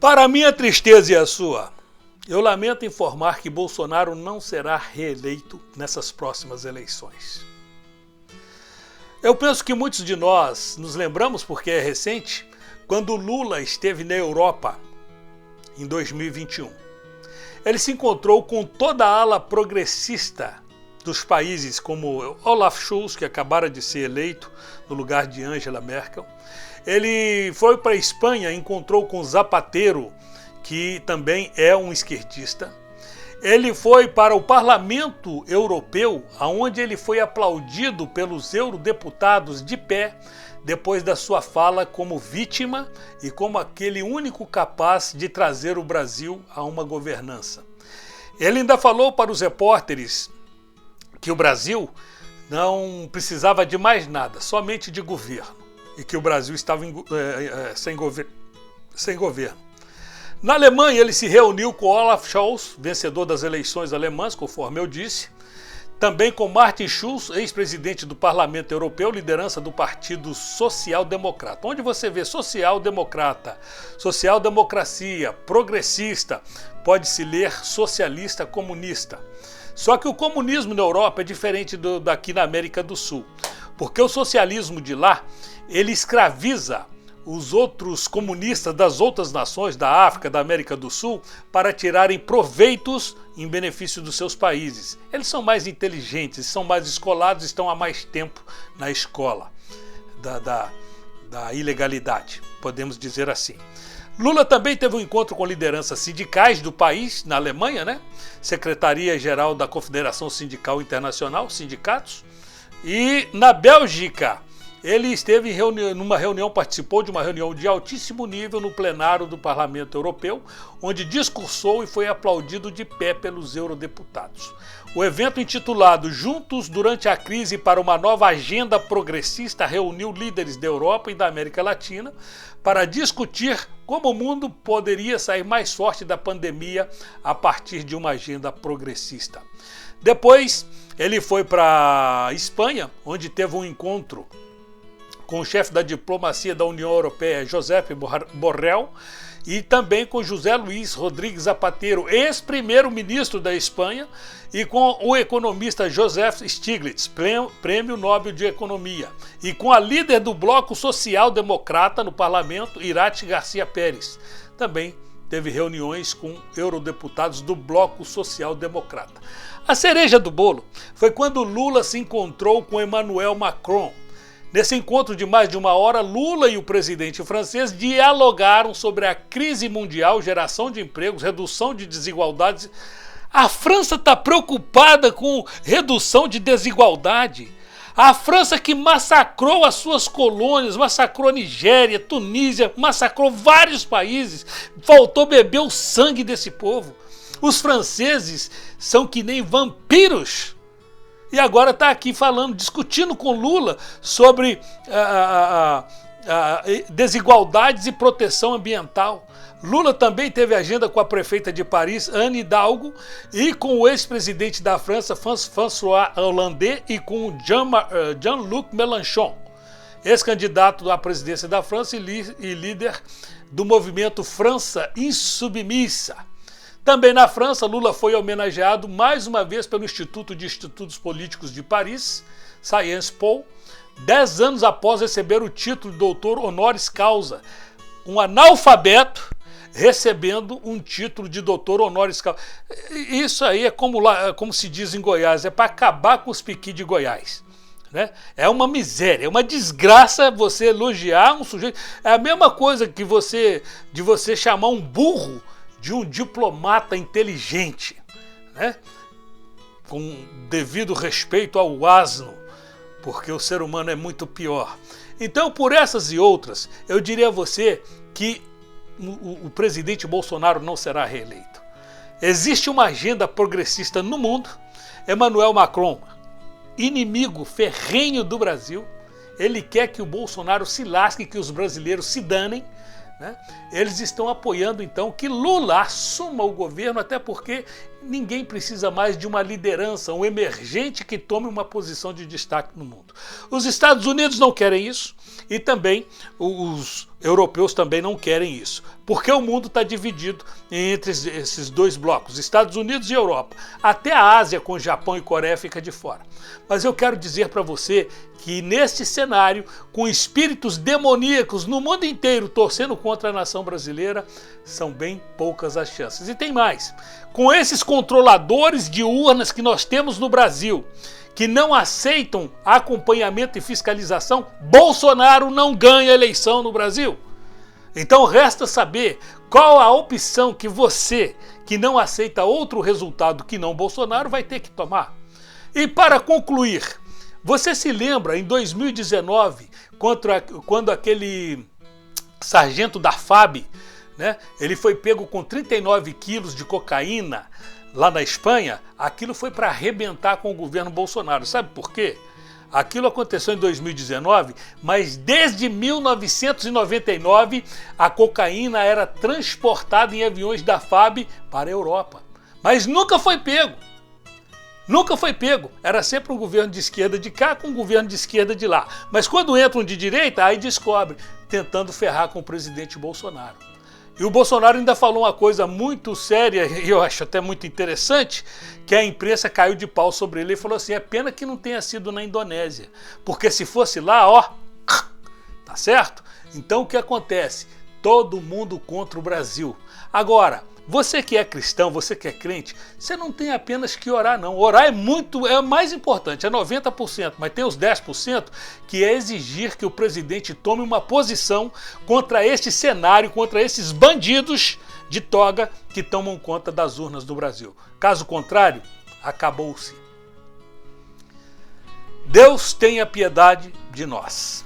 Para minha tristeza e a sua, eu lamento informar que Bolsonaro não será reeleito nessas próximas eleições. Eu penso que muitos de nós nos lembramos, porque é recente, quando Lula esteve na Europa em 2021. Ele se encontrou com toda a ala progressista dos países, como Olaf Scholz, que acabara de ser eleito no lugar de Angela Merkel. Ele foi para a Espanha, encontrou com Zapatero, que também é um esquerdista. Ele foi para o Parlamento Europeu, onde ele foi aplaudido pelos eurodeputados de pé, depois da sua fala como vítima e como aquele único capaz de trazer o Brasil a uma governança. Ele ainda falou para os repórteres que o Brasil não precisava de mais nada, somente de governo, e que o Brasil estava sem governo. Na Alemanha, ele se reuniu com Olaf Scholz, vencedor das eleições alemãs, conforme eu disse, também com Martin Schulz, ex-presidente do Parlamento Europeu, liderança do Partido Social Democrata. Onde você vê social-democrata, social-democracia, progressista, pode-se ler socialista, comunista. Só que o comunismo na Europa é diferente daqui na América do Sul, porque o socialismo de lá, ele escraviza os outros comunistas das outras nações, da África, da América do Sul, para tirarem proveitos em benefício dos seus países. Eles são mais inteligentes, são mais escolados, estão há mais tempo na escola da ilegalidade, podemos dizer assim. Lula também teve um encontro com lideranças sindicais do país, na Alemanha, né? Secretaria-Geral da Confederação Sindical Internacional, sindicatos. E na Bélgica, ele esteve numa reunião, participou de uma reunião de altíssimo nível no plenário do Parlamento Europeu, onde discursou e foi aplaudido de pé pelos eurodeputados. O evento, intitulado Juntos durante a Crise para uma Nova Agenda Progressista, reuniu líderes da Europa e da América Latina para discutir como o mundo poderia sair mais forte da pandemia a partir de uma agenda progressista. Depois, ele foi para a Espanha, onde teve um encontro com o chefe da diplomacia da União Europeia, Josep Borrell, e também com José Luís Rodrigues Zapatero, ex-primeiro-ministro da Espanha, e com o economista Joseph Stiglitz, prêmio Nobel de Economia, e com a líder do Bloco Social Democrata no parlamento, Iratxe Garcia Pérez. Também teve reuniões com eurodeputados do Bloco Social Democrata. A cereja do bolo foi quando Lula se encontrou com Emmanuel Macron. Nesse encontro de mais de uma hora, Lula e o presidente francês dialogaram sobre a crise mundial, geração de empregos, redução de desigualdades. A França está preocupada com redução de desigualdade. A França que massacrou as suas colônias, massacrou a Nigéria, Tunísia, massacrou vários países, faltou beber o sangue desse povo. Os franceses são que nem vampiros. E agora está aqui falando, discutindo com Lula sobre desigualdades e proteção ambiental. Lula também teve agenda com a prefeita de Paris, Anne Hidalgo, e com o ex-presidente da França, François Hollande, e com Jean-Luc Mélenchon, ex-candidato à presidência da França e líder do movimento França Insubmissa. Também na França, Lula foi homenageado mais uma vez pelo Instituto de Estudos Políticos de Paris, Sciences Po, 10 anos após receber o título de doutor honoris causa. Um analfabeto recebendo um título de doutor honoris causa. Isso aí é como se diz em Goiás, é para acabar com os piqui de Goiás. Né? É uma miséria, é uma desgraça você elogiar um sujeito. É a mesma coisa que de você chamar um burro de um diplomata inteligente, né? Com devido respeito ao asno, porque o ser humano é muito pior. Então, por essas e outras, eu diria a você que o presidente Bolsonaro não será reeleito. Existe uma agenda progressista no mundo. Emmanuel Macron, inimigo ferrenho do Brasil, ele quer que o Bolsonaro se lasque, que os brasileiros se danem. Eles estão apoiando, então, que Lula assuma o governo, até porque ninguém precisa mais de uma liderança, um emergente que tome uma posição de destaque no mundo. Os Estados Unidos não querem isso e também os europeus também não querem isso, porque o mundo está dividido entre esses dois blocos, Estados Unidos e Europa. Até a Ásia, com Japão e Coreia, fica de fora. Mas eu quero dizer para você que neste cenário, com espíritos demoníacos no mundo inteiro torcendo contra a nação brasileira, são bem poucas as chances. E tem mais, com esses controladores de urnas que nós temos no Brasil, que não aceitam acompanhamento e fiscalização, Bolsonaro não ganha eleição no Brasil. Então resta saber qual a opção que você, que não aceita outro resultado que não Bolsonaro, vai ter que tomar. E para concluir, você se lembra em 2019, quando aquele sargento da FAB, né, ele foi pego com 39 quilos de cocaína lá na Espanha? Aquilo foi para arrebentar com o governo Bolsonaro. Sabe por quê? Aquilo aconteceu em 2019, mas desde 1999 a cocaína era transportada em aviões da FAB para a Europa. Mas nunca foi pego. Nunca foi pego. Era sempre um governo de esquerda de cá com um governo de esquerda de lá. Mas quando entram de direita, aí descobre, tentando ferrar com o presidente Bolsonaro. E o Bolsonaro ainda falou uma coisa muito séria, e eu acho até muito interessante, que a imprensa caiu de pau sobre ele e falou assim: é pena que não tenha sido na Indonésia, porque se fosse lá, ó, tá certo? Então o que acontece? Todo mundo contra o Brasil. Agora, você que é cristão, você que é crente, você não tem apenas que orar, não. Orar é mais importante, é 90%, mas tem os 10% que é exigir que o presidente tome uma posição contra este cenário, contra esses bandidos de toga que tomam conta das urnas do Brasil. Caso contrário, acabou-se. Deus tenha piedade de nós.